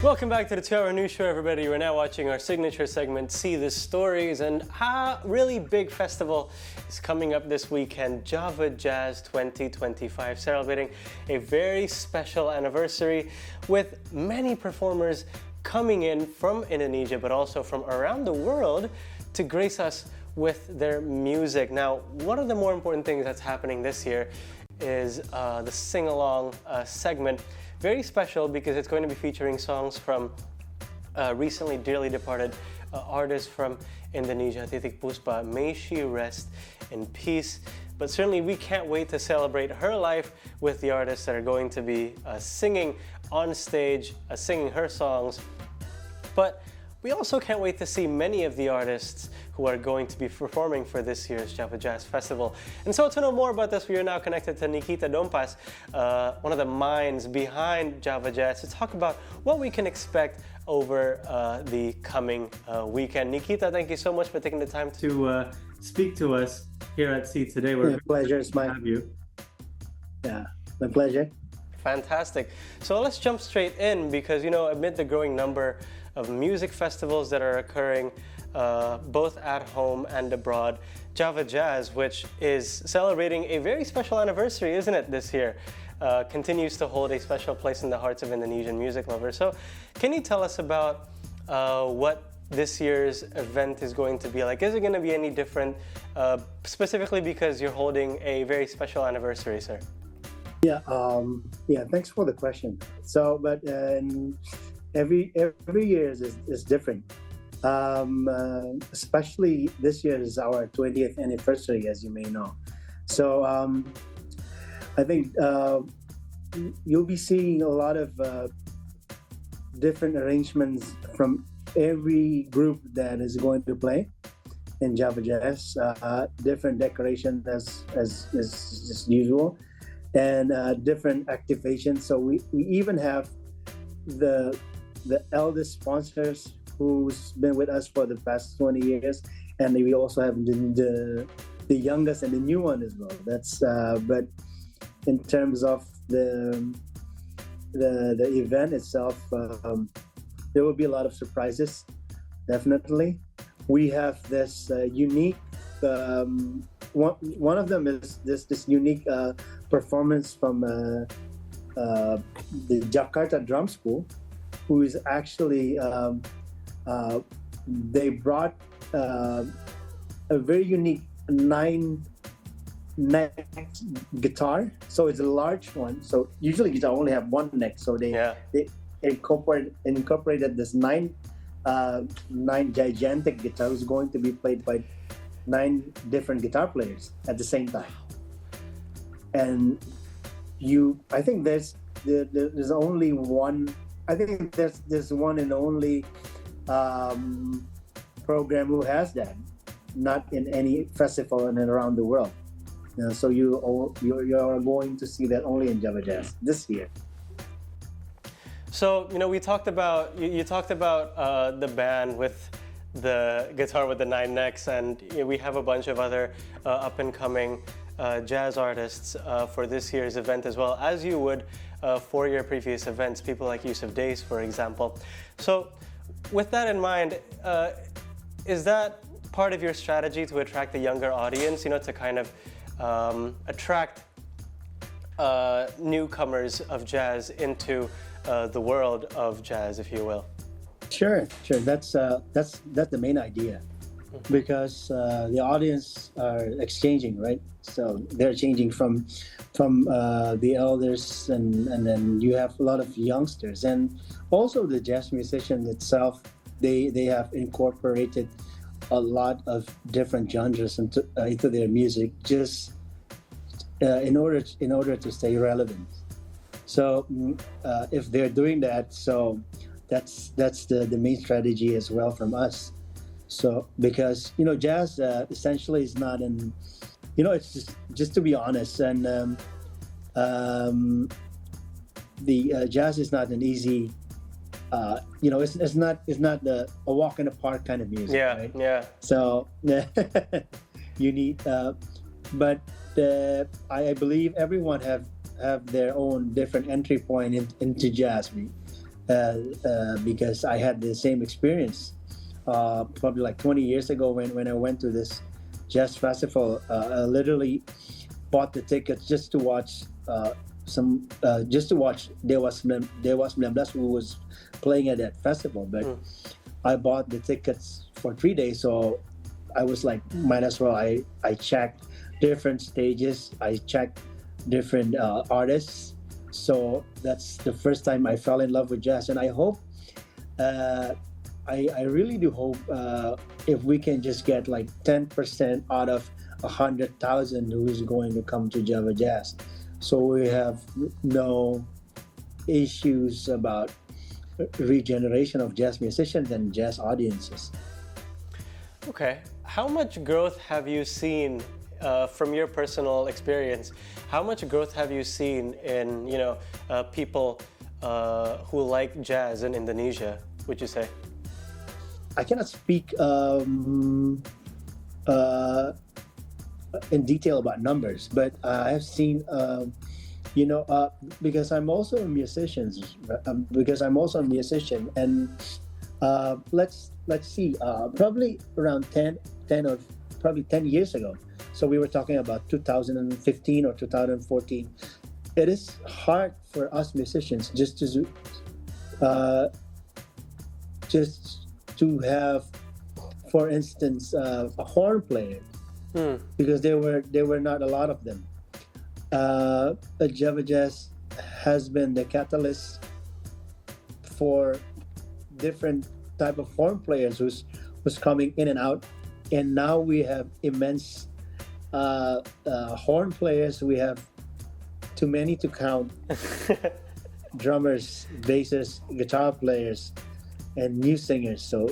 Welcome back to the 2-Hour News Show, everybody. We're now watching our signature segment, See the Stories, and a really big festival is coming up this weekend, Java Jazz 2025, celebrating a very special anniversary with many performers coming in from Indonesia, but also from around the world to grace us with their music. Now, one of the more important things that's happening this year is the sing-along segment. Very special because it's going to be featuring songs from recently dearly departed artists from Indonesia, Titik Puspa. May she rest in peace. But certainly we can't wait to celebrate her life with the artists that are going to be singing on stage, singing her songs. But we also can't wait to see many of the artists who are going to be performing for this year's Java Jazz Festival. And so to know more about this, we are now connected to Nikita Dompas, one of the minds behind Java Jazz, to talk about what we can expect over the coming weekend. Nikita, thank you so much for taking the time to speak to us here at C today. We're pleasure. It's mine. Have you. Yeah, my pleasure. Fantastic. So let's jump straight in because, you know, amid the growing number of music festivals that are occurring both at home and abroad, Java Jazz, which is celebrating a very special anniversary, isn't it, this year, continues to hold a special place in the hearts of Indonesian music lovers. So can you tell us about what this year's event is going to be like? Is it going to be any different, specifically because you're holding a very special anniversary, sir? Yeah, thanks for the question. So, but every year is different. Especially this year is our 20th anniversary, as you may know. So I think you'll be seeing a lot of different arrangements from every group that is going to play in Java Jazz. Different decoration as usual, and different activations. So we even have the eldest sponsors who's been with us for the past 20 years, and we also have the youngest and the new one as well. That's but in terms of the event itself, there will be a lot of surprises. Definitely, we have this unique. One of them is this unique performance from the Jakarta Drum School, who is actually they brought a very unique 9-neck guitar. So it's a large one. So usually guitar only have one neck. So they incorporated this nine gigantic guitar, who's going to be played by 9 different guitar players at the same time. And I think there's only one. I think there's one and only program who has that, not in any festival and around the world. So you are going to see that only in Java Jazz this year. So, you know, we talked about you talked about the band with the guitar with the 9 necks, and you know, we have a bunch of other up and coming jazz artists for this year's event, as well as you would for your previous events, people like Yusuf Days, for example. So with that in mind, is that part of your strategy to attract the younger audience, you know, to kind of attract newcomers of jazz into the world of jazz, if you will? Sure. That's the main idea, because the audience are exchanging, right? So they're changing from the elders, and then you have a lot of youngsters, and also the jazz musician itself. They have incorporated a lot of different genres into their music, just in order to stay relevant. So if they're doing that, so that's the main strategy as well from us. So because, you know, jazz essentially is not an, you know, it's just to be honest, and the jazz is not an easy, you know, it's not a walk in the park kind of music. Yeah, right? yeah. So you need, but I believe everyone have their own different entry point into jazz. because I had the same experience probably like 20 years ago when I went to this jazz festival. I literally bought the tickets just to watch just to watch Dewa 19 who was playing at that festival. But I bought the tickets for 3 days, so I was like, might as well. I checked different stages. I checked different artists. So that's the first time I fell in love with jazz, and I hope. I really do hope if we can just get like 10% out of 100,000 who is going to come to Java Jazz, so we have no issues about regeneration of jazz musicians and jazz audiences. Okay, how much growth have you seen from your personal experience? How much growth have you seen in people who like jazz in Indonesia? Would you say? I cannot speak in detail about numbers, but I have seen, because I'm also a musician. And let's see, probably around 10 or probably 10 years ago. So we were talking about 2015 or 2014. It is hard for us musicians just to have, for instance, a horn player, because there were not a lot of them. Java Jazz has been the catalyst for different type of horn players who's coming in and out, and now we have immense horn players. We have too many to count. Drummers, bassists, guitar players, and new singers. So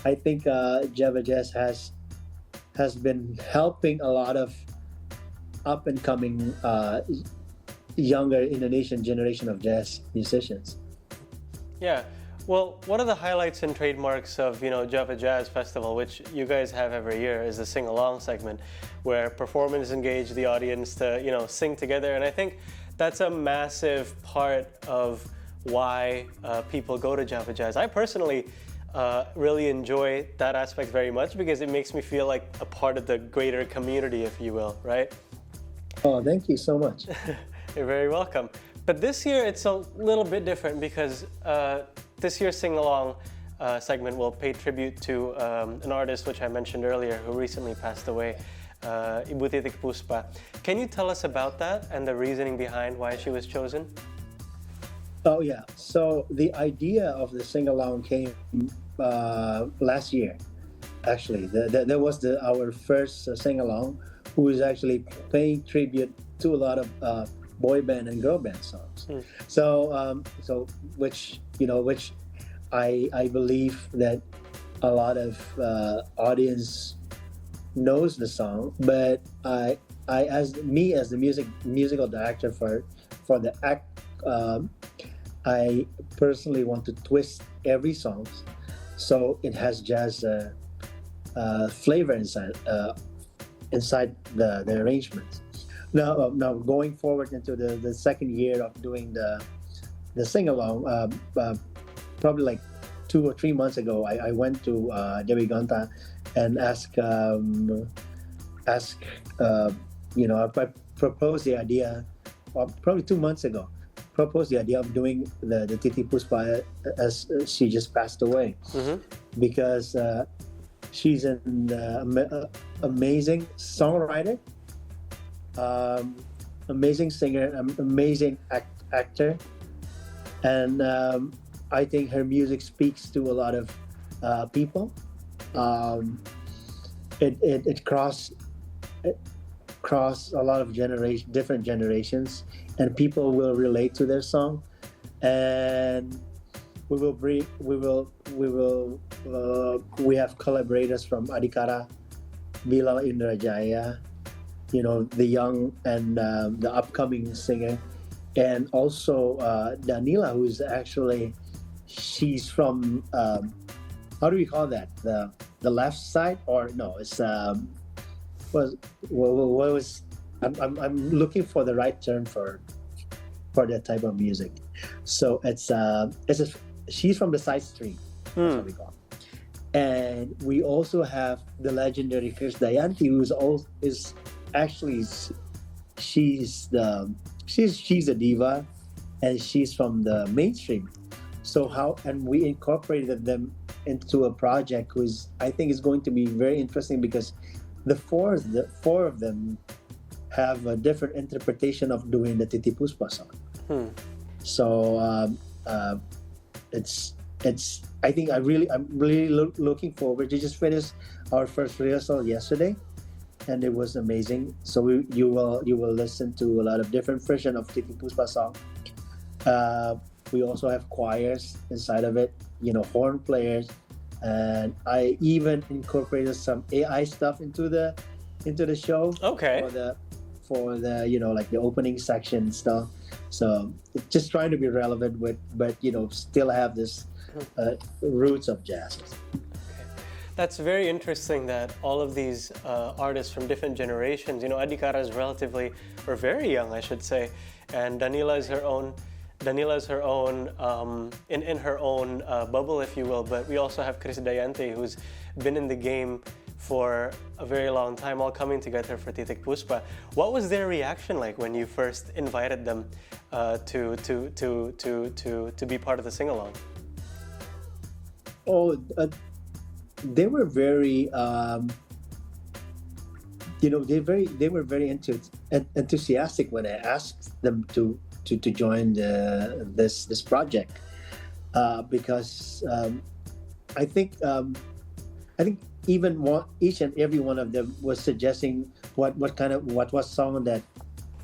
I think Java Jazz has been helping a lot of up and coming younger Indonesian generation of jazz musicians. Yeah. Well, one of the highlights and trademarks of Java Jazz Festival, which you guys have every year, is the sing-along segment, where performers engage the audience to sing together. And I think that's a massive part of why people go to Java Jazz. I personally really enjoy that aspect very much because it makes me feel like a part of the greater community, if you will, right? Oh, thank you so much. You're very welcome. But this year it's a little bit different because this year's sing-along segment will pay tribute to an artist which I mentioned earlier who recently passed away, Ibu Titik Puspa. Can you tell us about that and the reasoning behind why she was chosen? Oh yeah, so the idea of the sing-along came last year. Actually, that was our first sing-along, who is actually paying tribute to a lot of boy band and girl band songs. So which I believe that a lot of audience knows the song, but I as the musical director for the act, I personally want to twist every song so it has jazz flavor inside the arrangements. Now going forward into the second year of doing the sing along, probably like 2 or 3 months ago, I went to Dewi Ganta and asked, I proposed the idea, probably 2 months ago, proposed the idea of doing the Titi Puspa as she just passed away, because she's an amazing songwriter, amazing singer, amazing actor, and I think her music speaks to a lot of people. It crossed a lot of different generations, and people will relate to their song. And we have collaborators from Adikara, Bilal Indrajaya, the young and the upcoming singer, and also Danila, who's actually, she's from how do we call that, the left side, or no, it's I'm looking for the right term for that type of music. So she's from the side stream. That's what we call it. And we also have the legendary Krisdayanti, is actually she's a diva, and she's from the mainstream. And we incorporated them into a project I think is going to be very interesting, because the four of them have a different interpretation of doing the Titi Puspa song. So it's I think I'm really looking forward. We just finished our first rehearsal yesterday, and it was amazing. So you will listen to a lot of different version of Titi Puspa song. We also have choirs inside of it, horn players, and I even incorporated some AI stuff into the show. Okay. For the like the opening section stuff. So just trying to be relevant but still have this roots of jazz. That's very interesting that all of these artists from different generations, Adhikara is relatively, or very young, I should say, and Danila is her own in her own bubble, if you will. But we also have Krisdayanti, who's been in the game for a very long time, all coming together for Titik Puspa. What was their reaction like when you first invited them to be part of the sing-along? They were very they were very enthusiastic when I asked them to join this project, because I think even each and every one of them was suggesting what was song that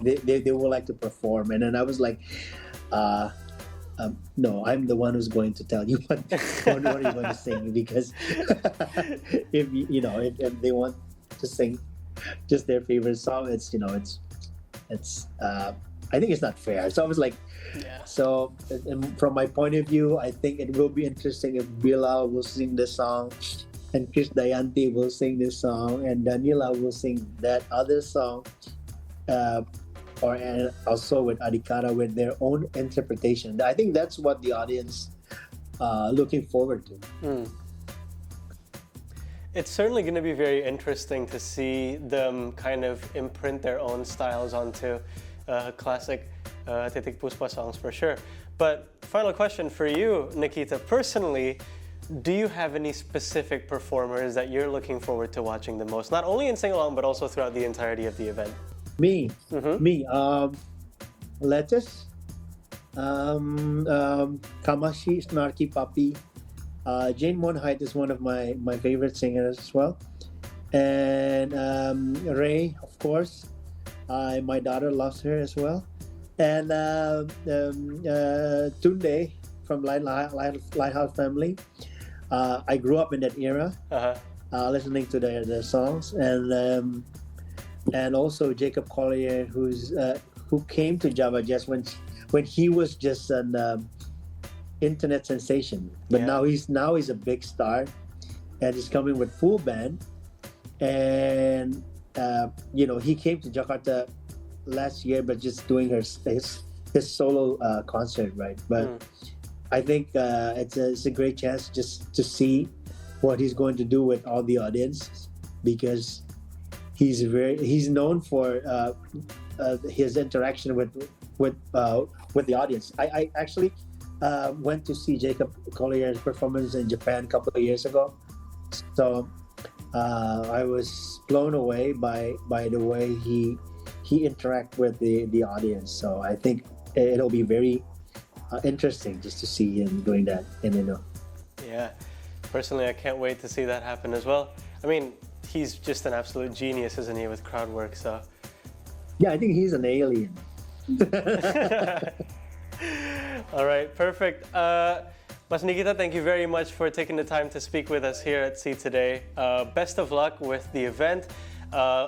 they would like to perform, and then I was like, no, I'm the one who's going to tell you what are you going to sing, because if they want to sing just their favorite song, it's I think it's not fair. So I was like, yeah. So from my point of view, I think it will be interesting if Bilal will sing this song, and Krisdayanti will sing this song, and Danila will sing that other song, and also with Adhikara with their own interpretation. I think that's what the audience looking forward to. It's certainly going to be very interesting to see them kind of imprint their own styles onto classic Titik Puspa songs for sure. But final question for you, Nikita. Personally, do you have any specific performers that you're looking forward to watching the most? Not only in sing-along, but also throughout the entirety of the event. Me, Lettuce, Kamashi, Snarky Puppy, Jane Monheit is one of my favorite singers as well, and Ray, of course. My daughter loves her as well, and Tunde from Lighthouse Family. I grew up in that era, listening to their songs, and also Jacob Collier, who came to Java Jazz when he was just an internet sensation, but now he's a big star, and he's coming with full band, and he came to Jakarta last year, but just doing his solo concert, right? But I think it's a great chance just to see what he's going to do with all the audience, because he's known for his interaction with the audience. I actually went to see Jacob Collier's performance in Japan a couple of years ago, so I was blown away by the way he interact with the audience. So I think it'll be very interesting just to see him doing that in Yeah, personally, I can't wait to see that happen as well. I mean, he's just an absolute genius, isn't he, with crowd work? So yeah, I think he's an alien. All right, perfect. Mas Nikita, thank you very much for taking the time to speak with us here at See Today. Best of luck with the event.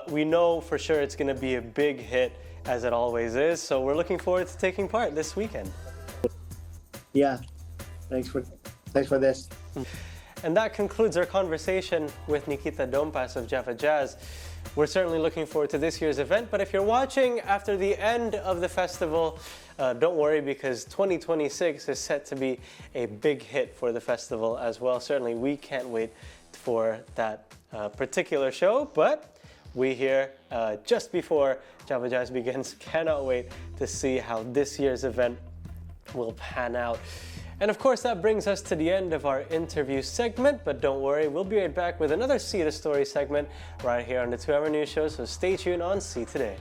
We know for sure it's going to be a big hit, as it always is. So we're looking forward to taking part this weekend. Yeah, thanks for this. And that concludes our conversation with Nikita Dompas of Java Jazz. we're certainly looking forward to this year's event. But if you're watching after the end of the festival, don't worry, because 2026 is set to be a big hit for the festival as well. Certainly we can't wait for that particular show, but we here just before Java Jazz begins cannot wait to see how this year's event will pan out. And of course, that brings us to the end of our interview segment, but don't worry, we'll be right back with another See the Story segment right here on the 2 Hour News Show, so stay tuned on See Today.